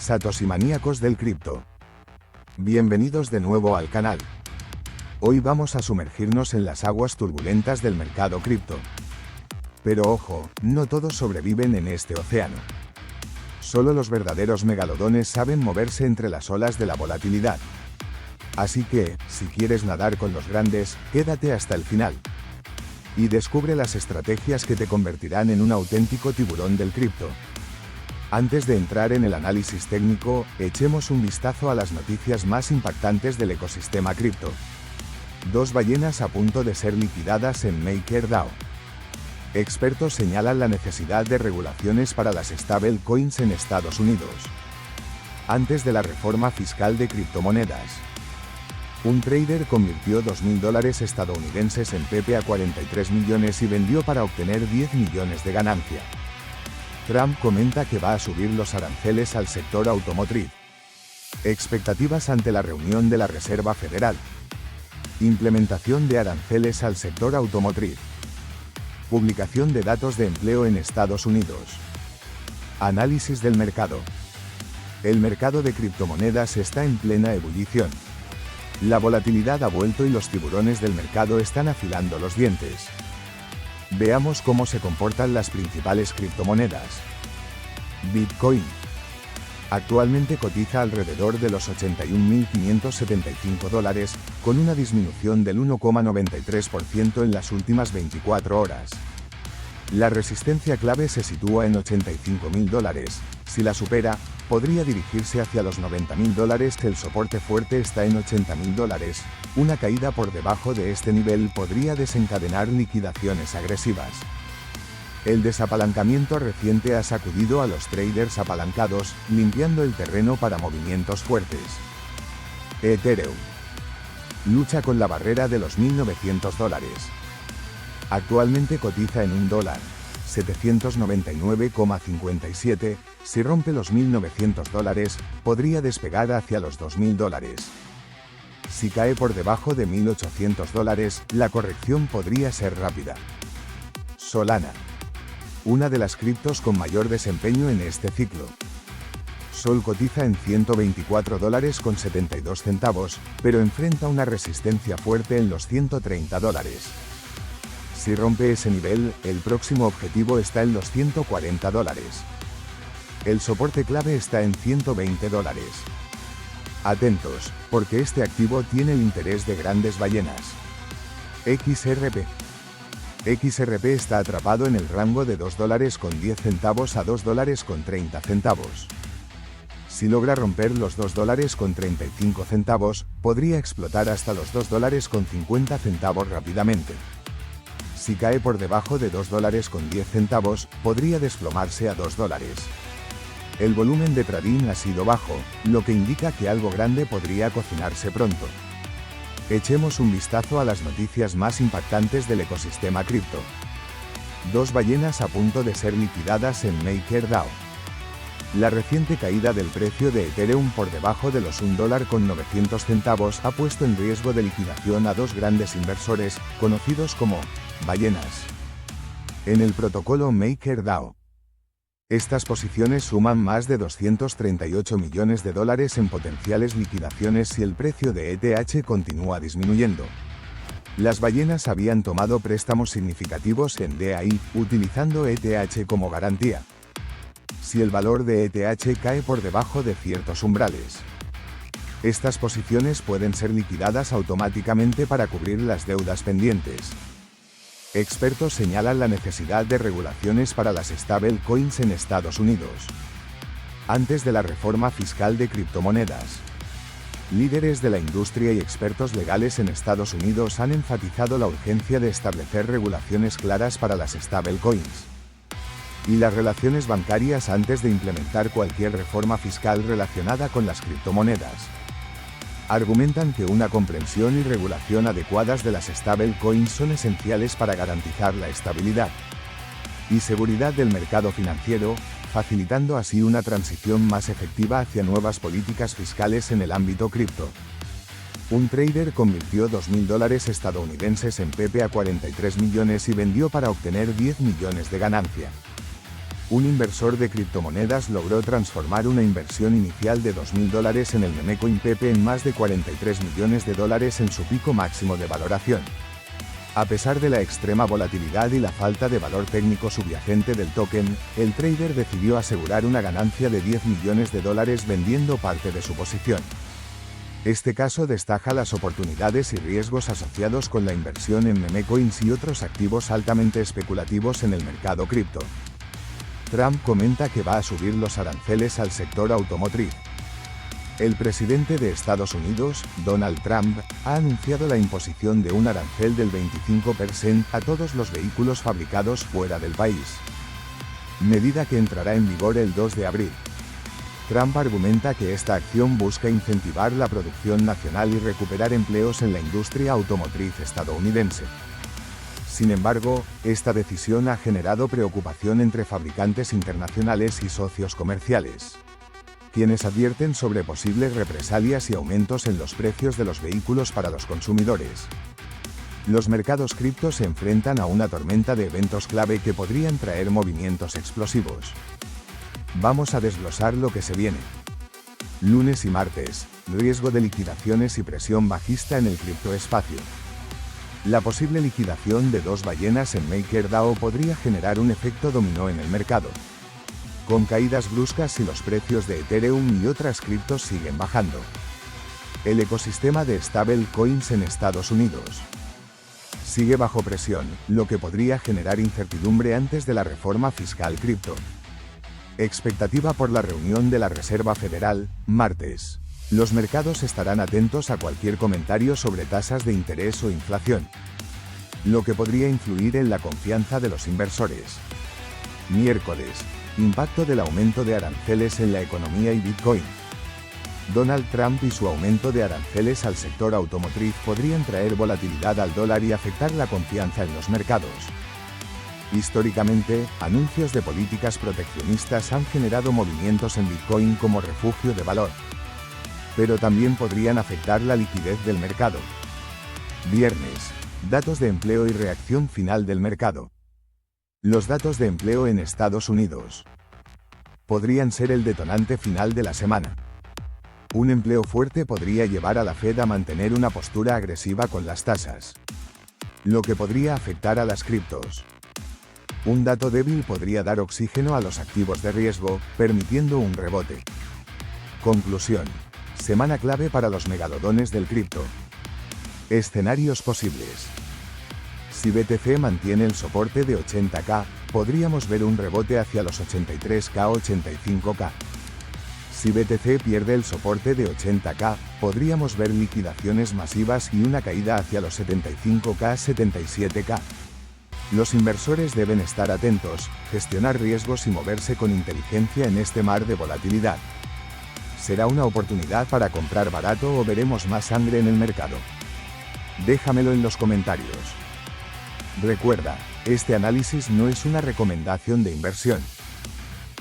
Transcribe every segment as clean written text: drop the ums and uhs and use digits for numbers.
Satoshi maníacos del cripto. Bienvenidos de nuevo al canal. Hoy vamos a sumergirnos en las aguas turbulentas del mercado cripto. Pero ojo, no todos sobreviven en este océano. Solo los verdaderos megalodones saben moverse entre las olas de la volatilidad. Así que, si quieres nadar con los grandes, quédate hasta el final. Y descubre las estrategias que te convertirán en un auténtico tiburón del cripto. Antes de entrar en el análisis técnico, echemos un vistazo a las noticias más impactantes del ecosistema cripto. Dos ballenas a punto de ser liquidadas en MakerDAO. Expertos señalan la necesidad de regulaciones para las stablecoins en Estados Unidos. Antes de la reforma fiscal de criptomonedas. Un trader convirtió $2.000 estadounidenses en PP a 43 millones y vendió para obtener 10 millones de ganancia. Trump comenta que va a subir los aranceles al sector automotriz. Expectativas ante la reunión de la Reserva Federal. Implementación de aranceles al sector automotriz. Publicación de datos de empleo en Estados Unidos. Análisis del mercado. El mercado de criptomonedas está en plena ebullición. La volatilidad ha vuelto y los tiburones del mercado están afilando los dientes. Veamos cómo se comportan las principales criptomonedas. Bitcoin. Actualmente cotiza alrededor de los $81.575, con una disminución del 1,93% en las últimas 24 horas. La resistencia clave se sitúa en $85.000. Si la supera, podría dirigirse hacia los $90.000. El soporte fuerte está en $80.000. Una caída por debajo de este nivel podría desencadenar liquidaciones agresivas. El desapalancamiento reciente ha sacudido a los traders apalancados, limpiando el terreno para movimientos fuertes. Ethereum. Lucha con la barrera de los $1.900. Actualmente cotiza en $799,57, si rompe los $1.900, podría despegar hacia los $2.000. Si cae por debajo de $1.800, la corrección podría ser rápida. Solana. Una de las criptos con mayor desempeño en este ciclo. Sol cotiza en $124,72, pero enfrenta una resistencia fuerte en los $130. Si rompe ese nivel, el próximo objetivo está en los $140. El soporte clave está en $120. Atentos, porque este activo tiene el interés de grandes ballenas. XRP. XRP está atrapado en el rango de $2.10 a $2.30. Si logra romper los $2.35, podría explotar hasta los $2.50 rápidamente. Si cae por debajo de $2.10, podría desplomarse a $2. El volumen de trading ha sido bajo, lo que indica que algo grande podría cocinarse pronto. Echemos un vistazo a las noticias más impactantes del ecosistema cripto. Dos ballenas a punto de ser liquidadas en MakerDAO. La reciente caída del precio de Ethereum por debajo de los $1,900 ha puesto en riesgo de liquidación a dos grandes inversores, conocidos como ballenas, en el protocolo MakerDAO. Estas posiciones suman más de $238 millones en potenciales liquidaciones si el precio de ETH continúa disminuyendo. Las ballenas habían tomado préstamos significativos en DAI, utilizando ETH como garantía. Si el valor de ETH cae por debajo de ciertos umbrales, estas posiciones pueden ser liquidadas automáticamente para cubrir las deudas pendientes. Expertos señalan la necesidad de regulaciones para las stablecoins en Estados Unidos. Antes de la reforma fiscal de criptomonedas. Líderes de la industria y expertos legales en Estados Unidos han enfatizado la urgencia de establecer regulaciones claras para las stablecoins y las relaciones bancarias antes de implementar cualquier reforma fiscal relacionada con las criptomonedas. Argumentan que una comprensión y regulación adecuadas de las stablecoins son esenciales para garantizar la estabilidad y seguridad del mercado financiero, facilitando así una transición más efectiva hacia nuevas políticas fiscales en el ámbito cripto. Un trader convirtió $2.000 estadounidenses en PP a 43 millones y vendió para obtener 10 millones de ganancia. Un inversor de criptomonedas logró transformar una inversión inicial de $2.000 en el memecoin Pepe en más de $43 millones en su pico máximo de valoración. A pesar de la extrema volatilidad y la falta de valor técnico subyacente del token, el trader decidió asegurar una ganancia de $10 millones vendiendo parte de su posición. Este caso destaca las oportunidades y riesgos asociados con la inversión en memecoins y otros activos altamente especulativos en el mercado cripto. Trump comenta que va a subir los aranceles al sector automotriz. El presidente de Estados Unidos, Donald Trump, ha anunciado la imposición de un arancel del 25% a todos los vehículos fabricados fuera del país. Medida que entrará en vigor el 2 de abril. Trump argumenta que esta acción busca incentivar la producción nacional y recuperar empleos en la industria automotriz estadounidense. Sin embargo, esta decisión ha generado preocupación entre fabricantes internacionales y socios comerciales, quienes advierten sobre posibles represalias y aumentos en los precios de los vehículos para los consumidores. Los mercados cripto se enfrentan a una tormenta de eventos clave que podrían traer movimientos explosivos. Vamos a desglosar lo que se viene. Lunes y martes, riesgo de liquidaciones y presión bajista en el criptoespacio. La posible liquidación de dos ballenas en MakerDAO podría generar un efecto dominó en el mercado, con caídas bruscas si los precios de Ethereum y otras criptos siguen bajando. El ecosistema de stablecoins en Estados Unidos sigue bajo presión, lo que podría generar incertidumbre antes de la reforma fiscal cripto. Expectativa por la reunión de la Reserva Federal, martes. Los mercados estarán atentos a cualquier comentario sobre tasas de interés o inflación, lo que podría influir en la confianza de los inversores. Miércoles. Impacto del aumento de aranceles en la economía y Bitcoin. Donald Trump y su aumento de aranceles al sector automotriz podrían traer volatilidad al dólar y afectar la confianza en los mercados. Históricamente, anuncios de políticas proteccionistas han generado movimientos en Bitcoin como refugio de valor, pero también podrían afectar la liquidez del mercado. Viernes. Datos de empleo y reacción final del mercado. Los datos de empleo en Estados Unidos podrían ser el detonante final de la semana. Un empleo fuerte podría llevar a la Fed a mantener una postura agresiva con las tasas, lo que podría afectar a las criptos. Un dato débil podría dar oxígeno a los activos de riesgo, permitiendo un rebote. Conclusión. Semana clave para los megalodones del cripto. Escenarios posibles. Si BTC mantiene el soporte de 80K, podríamos ver un rebote hacia los 83K o 85K. Si BTC pierde el soporte de 80K, podríamos ver liquidaciones masivas y una caída hacia los 75K, 77K. Los inversores deben estar atentos, gestionar riesgos y moverse con inteligencia en este mar de volatilidad. ¿Será una oportunidad para comprar barato o veremos más sangre en el mercado? Déjamelo en los comentarios. Recuerda, este análisis no es una recomendación de inversión.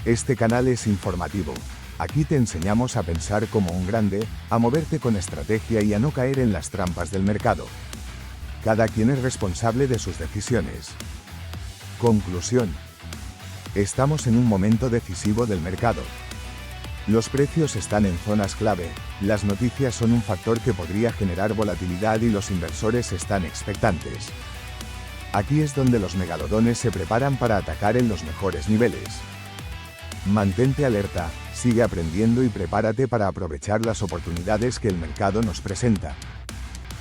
Este canal es informativo. Aquí te enseñamos a pensar como un grande, a moverte con estrategia y a no caer en las trampas del mercado. Cada quien es responsable de sus decisiones. Conclusión. Estamos en un momento decisivo del mercado. Los precios están en zonas clave, las noticias son un factor que podría generar volatilidad y los inversores están expectantes. Aquí es donde los megalodones se preparan para atacar en los mejores niveles. Mantente alerta, sigue aprendiendo y prepárate para aprovechar las oportunidades que el mercado nos presenta.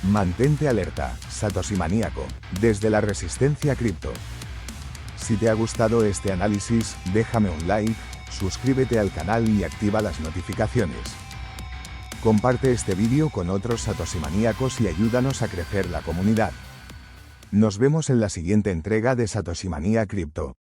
Mantente alerta, Satoshi Maníaco, desde la Resistencia Cripto. Si te ha gustado este análisis, déjame un like, suscríbete al canal y activa las notificaciones. Comparte este vídeo con otros Satoshi Maníacos y ayúdanos a crecer la comunidad. Nos vemos en la siguiente entrega de Satoshi Manía Cripto.